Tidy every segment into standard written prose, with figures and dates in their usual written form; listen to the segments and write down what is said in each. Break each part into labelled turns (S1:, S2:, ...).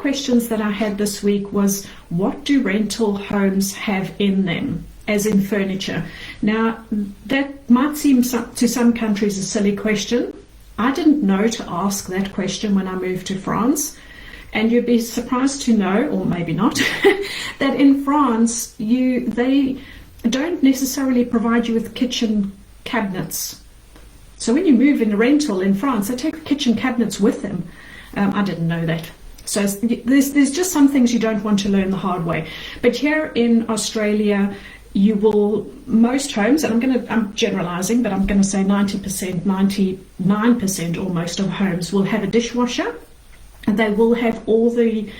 S1: questions that I had this week was, what do rental homes have in them, as in furniture? Now, that might seem to some countries a silly question. I didn't know to ask that question when I moved to France. And you'd be surprised to know, or maybe not, that in France, they don't necessarily provide you with kitchen cabinets. So when you move in a rental in France, they take kitchen cabinets with them. I didn't know that. So there's just some things you don't want to learn the hard way. But here in Australia, most homes, and I'm generalizing, but I'm going to say 90%, 99% almost of homes will have a dishwasher, and they will have all the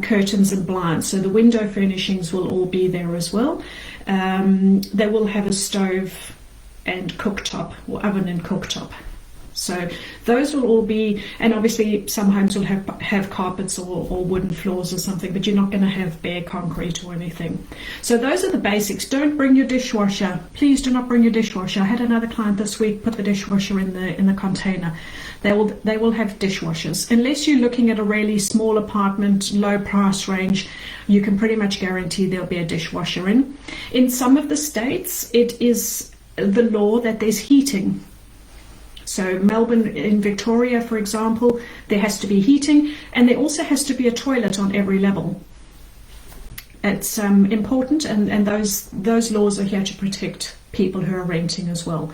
S1: curtains and blinds. So the window furnishings will all be there as well. They will have a stove and cooktop, or oven and cooktop. So those will all be, and obviously some homes will have carpets or wooden floors or something, but you're not going to have bare concrete or anything. So those are the basics. Don't bring your dishwasher. Please do not bring your dishwasher. I had another client this week put the dishwasher in the container. They will have dishwashers. Unless you're looking at a really small apartment, low price range, you can pretty much guarantee there'll be a dishwasher in. In some of the states, it is the law that there's heating. So Melbourne, in Victoria, for example, there has to be heating, and there also has to be a toilet on every level. It's important, and those laws are here to protect people who are renting as well.